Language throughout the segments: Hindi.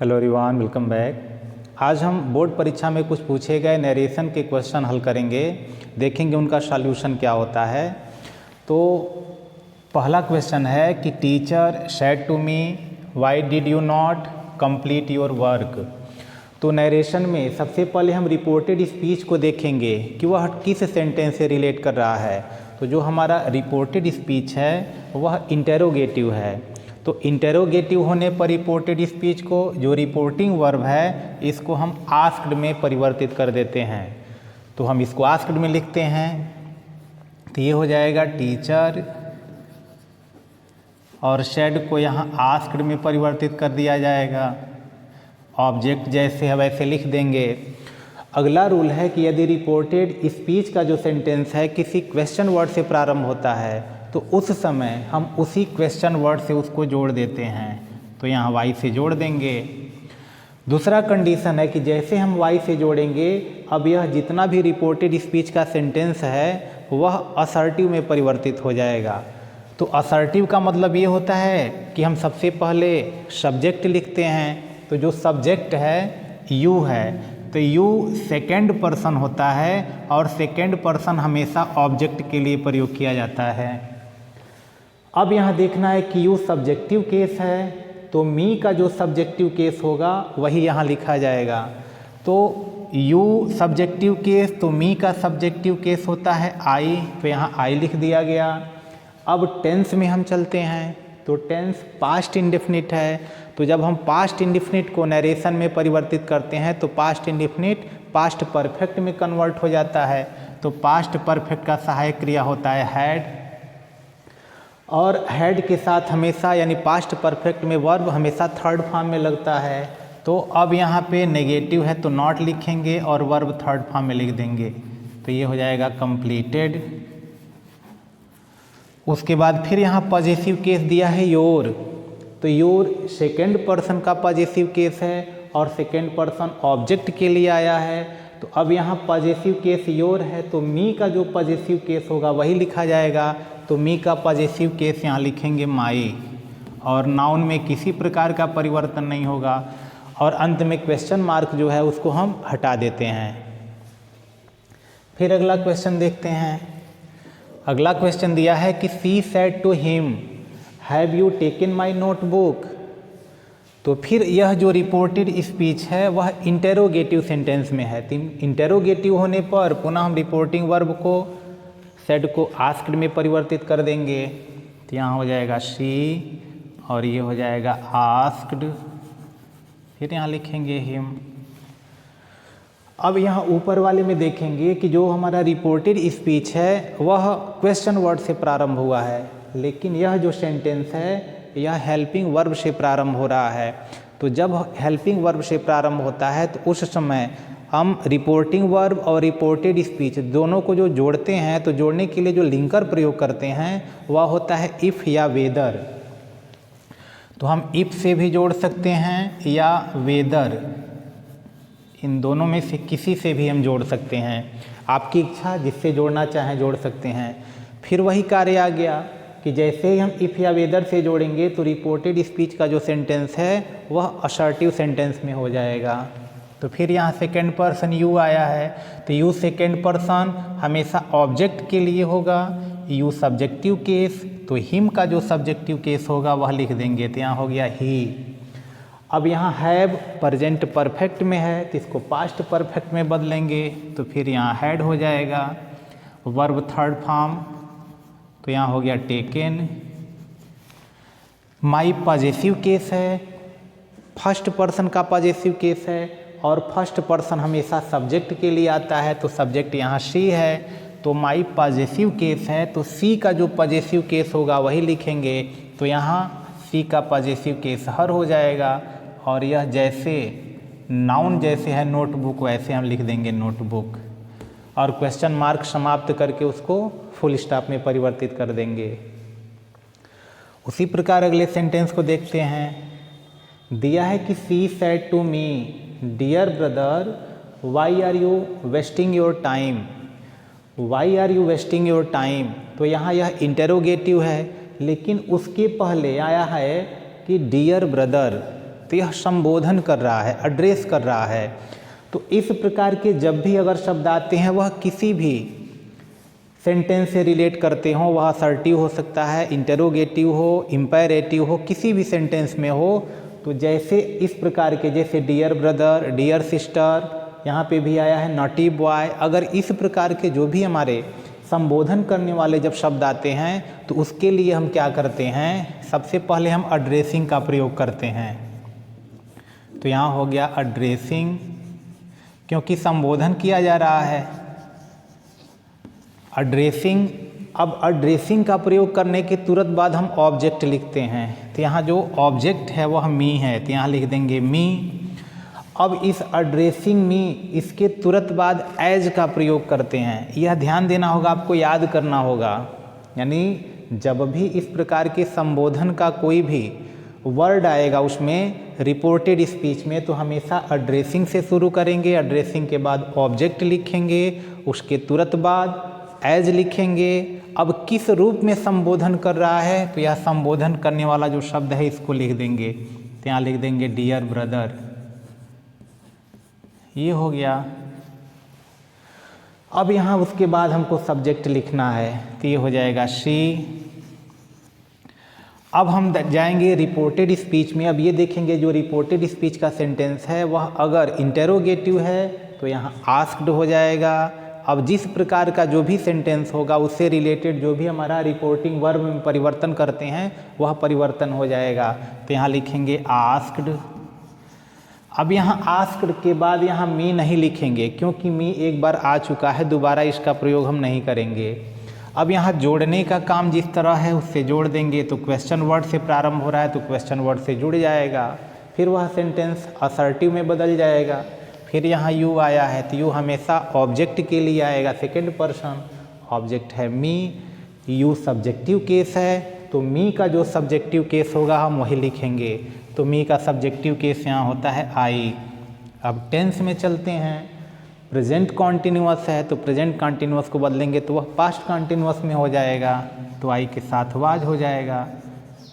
Hello everyone, welcome back. आज हम बोर्ड परीक्षा में कुछ पूछे गए नरेशन के क्वेश्चन हल करेंगे, देखेंगे उनका सॉल्यूशन क्या होता है। तो पहला क्वेश्चन है कि teacher said to me why did you not complete your work. तो नरेशन में सबसे पहले हम रिपोर्टेड स्पीच को देखेंगे कि वह किस सेंटेंस से रिलेट कर रहा है। तो जो हमारा रिपोर्टेड स्पीच है वह इंटेरोगेटिव है। तो इंटेरोगेटिव होने पर रिपोर्टेड स्पीच को जो रिपोर्टिंग वर्ब है इसको हम आस्क्ड में परिवर्तित कर देते हैं। तो हम इसको आस्क्ड में लिखते हैं, तो ये हो जाएगा टीचर, और शेड को यहाँ आस्क्ड में परिवर्तित कर दिया जाएगा। ऑब्जेक्ट जैसे है वैसे लिख देंगे। अगला रूल है कि यदि रिपोर्टेड स्पीच का जो सेंटेंस है किसी क्वेश्चन वर्ड से प्रारंभ होता है तो उस समय हम उसी क्वेश्चन वर्ड से उसको जोड़ देते हैं। तो यहाँ वाई से जोड़ देंगे। दूसरा कंडीशन है कि जैसे हम वाई से जोड़ेंगे, अब यह जितना भी रिपोर्टेड स्पीच का सेंटेंस है वह असर्टिव में परिवर्तित हो जाएगा। तो असर्टिव का मतलब ये होता है कि हम सबसे पहले सब्जेक्ट लिखते हैं। तो जो सब्जेक्ट है यू है, तो यू सेकेंड पर्सन होता है और सेकेंड पर्सन हमेशा ऑब्जेक्ट के लिए प्रयोग किया जाता है। अब यहाँ देखना है कि यू सब्जेक्टिव केस है, तो मी का जो सब्जेक्टिव केस होगा वही यहाँ लिखा जाएगा। तो यू सब्जेक्टिव केस, तो मी का सब्जेक्टिव केस होता है आई, तो यहाँ आई लिख दिया गया। अब टेंस में हम चलते हैं, तो टेंस पास्ट इंडेफिनिट है। तो जब हम पास्ट इंडेफिनिट को नरेशन में परिवर्तित करते हैं तो पास्ट इंडेफिनिट पास्ट परफेक्ट में कन्वर्ट हो जाता है। तो पास्ट परफेक्ट का सहायक क्रिया होता है हैड, और हैड के साथ हमेशा यानी पास्ट परफेक्ट में वर्ब हमेशा थर्ड फॉर्म में लगता है। तो अब यहाँ पे नेगेटिव है तो नॉट लिखेंगे और वर्ब थर्ड फॉर्म में लिख देंगे। तो ये हो जाएगा कंप्लीटेड। उसके बाद फिर यहाँ पॉजिटिव केस दिया है योर, तो योर सेकेंड पर्सन का पॉजिटिव केस है और सेकेंड पर्सन ऑब्जेक्ट के लिए आया है। तो अब यहाँ पॉजिटिव केस योर है, तो मी का जो पॉजिटिव केस होगा वही लिखा जाएगा। तो मी का पॉजिटिव केस यहाँ लिखेंगे माई, और नाउन में किसी प्रकार का परिवर्तन नहीं होगा। और अंत में क्वेश्चन मार्क जो है उसको हम हटा देते हैं। फिर अगला क्वेश्चन देखते हैं। अगला क्वेश्चन दिया है कि she said to him have you taken my notebook. तो फिर यह जो रिपोर्टेड स्पीच है वह इंटेरोगेटिव सेंटेंस में है। तो इंटेरोगेटिव होने पर पुनः हम रिपोर्टिंग वर्ब को सेड को आस्क्ड में परिवर्तित कर देंगे। तो यहाँ हो जाएगा शी और ये हो जाएगा आस्क्ड, फिर यहाँ लिखेंगे हिम। अब यहाँ ऊपर वाले में देखेंगे कि जो हमारा रिपोर्टेड स्पीच है वह क्वेश्चन वर्ड से प्रारंभ हुआ है, लेकिन यह जो सेंटेंस है यह हेल्पिंग वर्ब से प्रारंभ हो रहा है। तो जब हेल्पिंग वर्ब से प्रारंभ होता है तो उस समय हम रिपोर्टिंग वर्ब और रिपोर्टेड स्पीच दोनों को जो जोड़ते हैं, तो जोड़ने के लिए जो लिंकर प्रयोग करते हैं वह होता है इफ़ या वेदर। तो हम इफ़ से भी जोड़ सकते हैं या वेदर, इन दोनों में से किसी से भी हम जोड़ सकते हैं। आपकी इच्छा, जिससे जोड़ना चाहें जोड़ सकते हैं। फिर वही कार्य आ गया कि जैसे ही हम इफ़ या वेदर से जोड़ेंगे तो रिपोर्टेड स्पीच का जो सेंटेंस है वह असर्टिव सेंटेंस में हो जाएगा। तो फिर यहाँ सेकेंड पर्सन यू आया है, तो यू सेकेंड पर्सन हमेशा ऑब्जेक्ट के लिए होगा। यू सब्जेक्टिव केस, तो हिम का जो सब्जेक्टिव केस होगा वह लिख देंगे। तो यहाँ हो गया ही। अब यहाँ हैव प्रेजेंट परफेक्ट में है तो इसको पास्ट परफेक्ट में बदलेंगे। तो फिर यहाँ हैड हो जाएगा, वर्ब थर्ड फॉर्म, तो यहाँ हो गया टेकन। माई पॉजिटिव केस है, फर्स्ट पर्सन का पॉजिटिव केस है और फर्स्ट पर्सन हमेशा सब्जेक्ट के लिए आता है। तो सब्जेक्ट यहाँ शी है, तो माई पॉजिटिव केस है, तो सी का जो पॉजिटिव केस होगा वही लिखेंगे। तो यहाँ सी का पॉजिटिव केस हर हो जाएगा, और यह जैसे नाउन जैसे है नोटबुक वैसे हम लिख देंगे नोटबुक, और क्वेश्चन मार्क समाप्त करके उसको फुल स्टॉप में परिवर्तित कर देंगे। उसी प्रकार अगले सेंटेंस को देखते हैं। दिया है कि she said to me dear brother why are you wasting your time. Why are you wasting your time, तो यहाँ यह इंटेरोगेटिव है, लेकिन उसके पहले आया है कि डियर ब्रदर। तो तो यह संबोधन कर रहा है, एड्रेस कर रहा है। तो इस प्रकार के जब भी अगर शब्द आते हैं वह किसी भी सेंटेंस से रिलेट करते हों, वह असर्टिव हो सकता है, इंटेरोगेटिव हो, इम्पेरेटिव हो, किसी भी सेंटेंस में हो, तो जैसे इस प्रकार के, जैसे डियर ब्रदर, डियर सिस्टर, यहाँ पे भी आया है नॉटी बॉय, अगर इस प्रकार के जो भी हमारे संबोधन करने वाले जब शब्द आते हैं तो उसके लिए हम क्या करते हैं, सबसे पहले हम एड्रेसिंग का प्रयोग करते हैं। तो यहाँ हो गया एड्रेसिंग, क्योंकि संबोधन किया जा रहा है, एड्रेसिंग। अब एड्रेसिंग का प्रयोग करने के तुरंत बाद हम ऑब्जेक्ट लिखते हैं। तो यहाँ जो ऑब्जेक्ट है वह मी है, तो यहाँ लिख देंगे मी। अब इस एड्रेसिंग मी, इसके तुरंत बाद एज का प्रयोग करते हैं। यह ध्यान देना होगा, आपको याद करना होगा। यानी जब भी इस प्रकार के संबोधन का कोई भी वर्ड आएगा उसमें रिपोर्टेड स्पीच में, तो हमेशा एड्रेसिंग से शुरू करेंगे, एड्रेसिंग के बाद ऑब्जेक्ट लिखेंगे, उसके तुरंत बाद एज लिखेंगे। अब किस रूप में संबोधन कर रहा है, तो यह संबोधन करने वाला जो शब्द है इसको लिख देंगे। तो यहाँ लिख देंगे डियर ब्रदर, ये हो गया। अब यहाँ उसके बाद हमको सब्जेक्ट लिखना है, तो ये हो जाएगा शी। अब हम जाएंगे रिपोर्टेड स्पीच में। अब ये देखेंगे जो रिपोर्टेड स्पीच का सेंटेंस है वह अगर इंटेरोगेटिव है तो यहाँ आस्क्ड हो जाएगा। अब जिस प्रकार का जो भी सेंटेंस होगा उससे रिलेटेड जो भी हमारा रिपोर्टिंग वर्ब में परिवर्तन करते हैं वह परिवर्तन हो जाएगा। तो यहाँ लिखेंगे आस्क्ड। अब यहाँ आस्क्ड के बाद यहाँ मी नहीं लिखेंगे, क्योंकि मी एक बार आ चुका है, दोबारा इसका प्रयोग हम नहीं करेंगे। अब यहाँ जोड़ने का काम जिस तरह है उससे जोड़ देंगे। तो क्वेश्चन वर्ड से प्रारंभ हो रहा है तो क्वेश्चन वर्ड से जुड़ जाएगा, फिर वह सेंटेंस असर्टिव में बदल जाएगा। फिर यहाँ यू आया है तो यू हमेशा ऑब्जेक्ट के लिए आएगा, सेकेंड पर्सन, ऑब्जेक्ट है मी। यू सब्जेक्टिव केस है तो मी का जो सब्जेक्टिव केस होगा हम वही लिखेंगे। तो मी का सब्जेक्टिव केस यहाँ होता है आई। अब टेंस में चलते हैं। प्रेजेंट कॉन्टिन्यूअस है तो प्रेजेंट कॉन्टिन्यूअस को बदलेंगे तो वह पास्ट कॉन्टिन्यूअस में हो जाएगा, तो आई के साथ वाज हो जाएगा।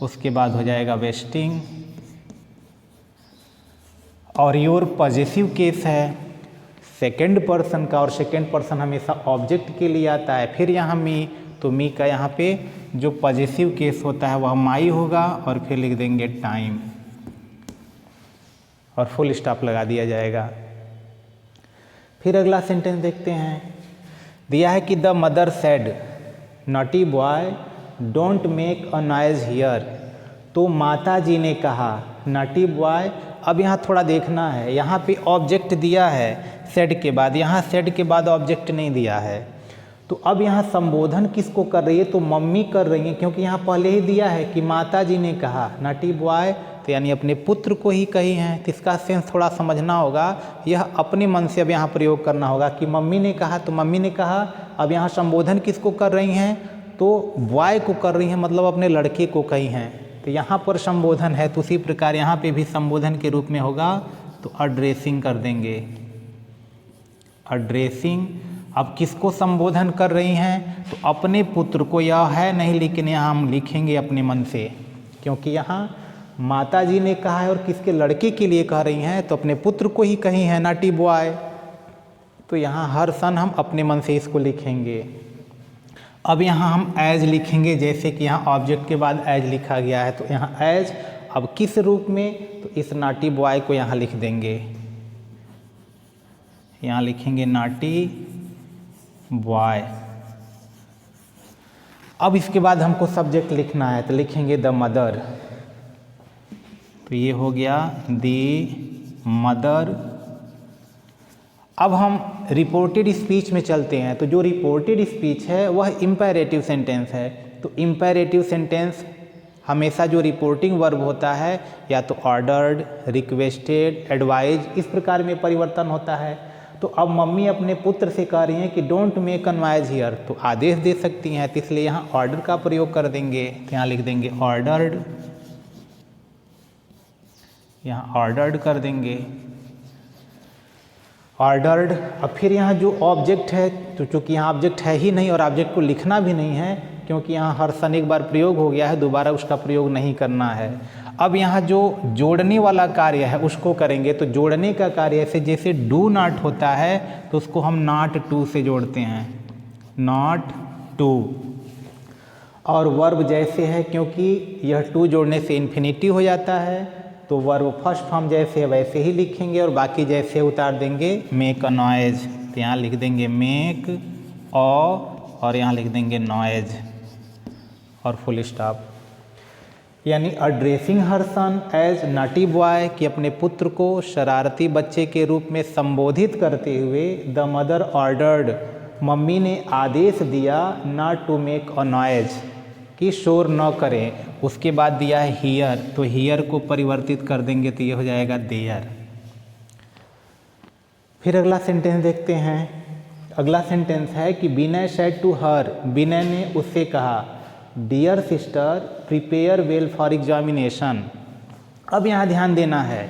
उसके बाद हो जाएगा वेस्टिंग। और योर पॉजिटिव केस है सेकेंड पर्सन का, और सेकेंड पर्सन हमेशा ऑब्जेक्ट के लिए आता है। फिर यहाँ मी, तो मी का यहाँ पे जो पॉजिटिव केस होता है वह माई होगा, और फिर लिख देंगे टाइम और फुल स्टॉप लगा दिया जाएगा। फिर अगला सेंटेंस देखते हैं। दिया है कि the mother said naughty boy don't make a noise here. तो माता जी ने कहा नॉटी बॉय। अब यहाँ थोड़ा देखना है, यहाँ पे ऑब्जेक्ट दिया है सेड के बाद, यहाँ सेड के बाद ऑब्जेक्ट नहीं दिया है। तो अब यहाँ संबोधन किसको कर रही है, तो मम्मी कर रही है, क्योंकि यहाँ पहले ही दिया है कि माता जी ने कहा नॉटी बॉय, तो यानी अपने पुत्र को ही कही हैं। तो इसका सेंस थोड़ा समझना होगा, यह अपने मन से अब यहाँ प्रयोग करना होगा कि मम्मी ने कहा तो मम्मी ने कहा। अब यहाँ संबोधन किसको कर रही हैं, तो बॉय को कर रही हैं, मतलब अपने लड़के को कही हैं। तो यहाँ पर संबोधन है, तो उसी प्रकार यहाँ पे भी संबोधन के रूप में होगा, तो एड्रेसिंग कर देंगे, एड्रेसिंग। अब किसको संबोधन कर रही हैं, तो अपने पुत्र को। यह है नहीं, लेकिन यहाँ हम लिखेंगे अपने मन से, क्योंकि यहाँ माता जी ने कहा है और किसके लड़के के लिए कह रही हैं, तो अपने पुत्र को ही कही हैं नॉटी बॉय। तो यहाँ हर सन हम अपने मन से इसको लिखेंगे। अब यहाँ हम एज लिखेंगे, जैसे कि यहाँ ऑब्जेक्ट के बाद एज लिखा गया है, तो यहाँ एज। अब किस रूप में, तो इस नॉटी बॉय को यहाँ लिख देंगे, यहाँ लिखेंगे नॉटी बॉय। अब इसके बाद हमको सब्जेक्ट लिखना है, तो लिखेंगे द मदर। तो ये हो गया दी मदर। अब हम रिपोर्टेड स्पीच में चलते हैं। तो जो रिपोर्टेड स्पीच है वह इम्पेरेटिव सेंटेंस है। तो इम्पेरेटिव सेंटेंस हमेशा जो रिपोर्टिंग वर्ब होता है या तो ऑर्डर्ड, रिक्वेस्टेड, एडवाइज, इस प्रकार में परिवर्तन होता है। तो अब मम्मी अपने पुत्र से कह रही हैं कि don't make a noise here, तो आदेश दे सकती हैं, तो इसलिए यहाँ ऑर्डर का प्रयोग कर देंगे। तो यहाँ लिख देंगे ऑर्डर्ड, यहाँ ऑर्डर्ड कर देंगे, ऑर्डर्ड। अब फिर यहाँ जो ऑब्जेक्ट है, तो चूँकि यहाँ ऑब्जेक्ट है ही नहीं और ऑब्जेक्ट को लिखना भी नहीं है, क्योंकि यहाँ हर्सन एक बार प्रयोग हो गया है, दोबारा उसका प्रयोग नहीं करना है। अब यहाँ जो जोड़ने वाला कार्य है उसको करेंगे। तो जोड़ने का कार्य ऐसे जैसे डू नॉट होता है तो उसको हम नॉट टू से जोड़ते हैं, नॉट टू। और वर्ब जैसे है, क्योंकि यह टू जोड़ने से इन्फिनिटिव हो जाता है, तो वर्ब फर्स्ट फॉर्म जैसे है वैसे ही लिखेंगे और बाकी जैसे उतार देंगे। मेक अ नॉइज, तो यहाँ लिख देंगे मेक और यहाँ लिख देंगे नॉइज और फुल स्टॉप। यानी अड्रेसिंग हर सन एज नॉटी बॉय, कि अपने पुत्र को शरारती बच्चे के रूप में संबोधित करते हुए द मदर ऑर्डर्ड, मम्मी ने आदेश दिया not to make a noise, कि शोर न करें। उसके बाद दिया है हियर, तो हियर को परिवर्तित कर देंगे तो ये हो जाएगा देयर। फिर अगला सेंटेंस देखते हैं। अगला सेंटेंस है कि विनय सेड टू हर, विनय ने उससे कहा dear sister prepare well for examination. अब यहाँ ध्यान देना है,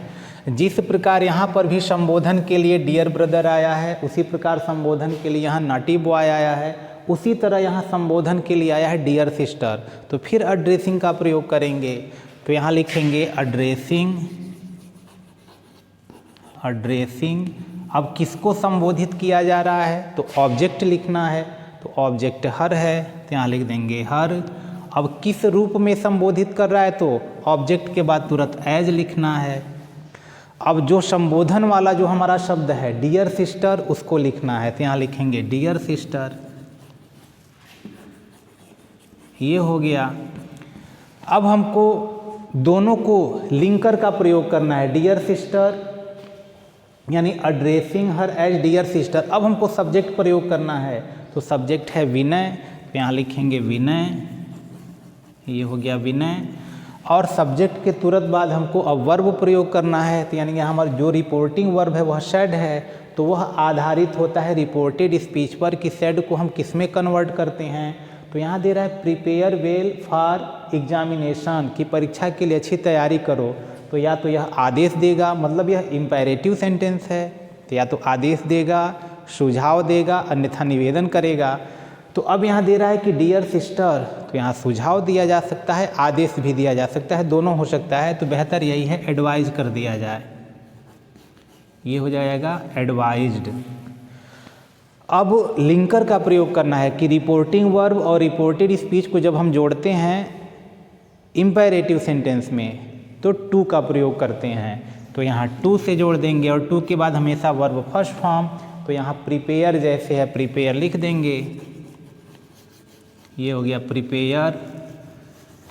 जिस प्रकार यहाँ पर भी संबोधन के लिए डियर ब्रदर आया है, उसी प्रकार संबोधन के लिए यहाँ नॉटी बॉय आया है, उसी तरह यहाँ संबोधन के लिए आया है डियर सिस्टर। तो फिर एड्रेसिंग का प्रयोग करेंगे, तो यहाँ लिखेंगे एड्रेसिंग, एड्रेसिंग। अब किसको संबोधित किया जा रहा है, तो ऑब्जेक्ट लिखना है, तो ऑब्जेक्ट हर है, तो यहाँ लिख देंगे हर। अब किस रूप में संबोधित कर रहा है, तो ऑब्जेक्ट के बाद तुरंत एज लिखना है। अब जो संबोधन वाला जो हमारा शब्द है डियर सिस्टर, उसको लिखना है, तो यहाँ लिखेंगे डियर सिस्टर, ये हो गया। अब हमको दोनों को लिंकर का प्रयोग करना है, डियर सिस्टर यानी एड्रेसिंग हर एज डियर सिस्टर। अब हमको सब्जेक्ट प्रयोग करना है, तो सब्जेक्ट है विनय, तो यहाँ लिखेंगे विनय, ये हो गया विनय। और सब्जेक्ट के तुरंत बाद हमको अब वर्ब प्रयोग करना है, तो यानी हमारा जो रिपोर्टिंग वर्ब है वह सेड है, तो वह आधारित होता है रिपोर्टेड स्पीच पर कि सेड को हम किस में कन्वर्ट करते हैं। तो यहाँ दे रहा है प्रिपेयर वेल फॉर एग्जामिनेशन, की परीक्षा के लिए अच्छी तैयारी करो। तो या तो यह आदेश देगा, मतलब यह इम्पेरेटिव सेंटेंस है, तो या तो आदेश देगा, सुझाव देगा, अन्यथा निवेदन करेगा। तो अब यहाँ दे रहा है कि डियर सिस्टर, तो यहाँ सुझाव दिया जा सकता है, आदेश भी दिया जा सकता है, दोनों हो सकता है। तो बेहतर यही है एडवाइज कर दिया जाए, ये हो जाएगा एडवाइज्ड। अब लिंकर का प्रयोग करना है कि रिपोर्टिंग वर्ब और रिपोर्टेड स्पीच को जब हम जोड़ते हैं इम्पेरेटिव सेंटेंस में, तो टू का प्रयोग करते हैं। तो यहाँ टू से जोड़ देंगे और टू के बाद हमेशा वर्ब फर्स्ट फॉर्म। तो यहाँ प्रिपेयर जैसे है प्रिपेयर लिख देंगे, ये हो गया प्रिपेयर,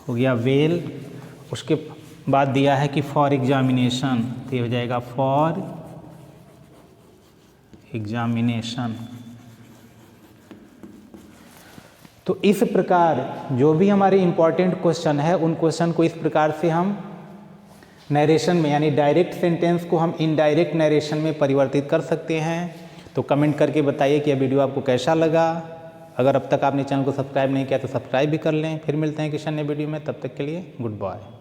हो गया वेल। उसके बाद दिया है कि फॉर एग्जामिनेशन, तो ये हो जाएगा फॉर एग्जामिनेशन। तो इस प्रकार जो भी हमारे इम्पॉर्टेंट क्वेश्चन है उन क्वेश्चन को इस प्रकार से हम नरेशन में, यानी डायरेक्ट सेंटेंस को हम इनडायरेक्ट नरेशन में परिवर्तित कर सकते हैं। तो कमेंट करके बताइए कि यह वीडियो आपको कैसा लगा। अगर अब तक आपने चैनल को सब्सक्राइब नहीं किया तो सब्सक्राइब भी कर लें। फिर मिलते हैं किसी अन्य वीडियो में, तब तक के लिए गुड बाय।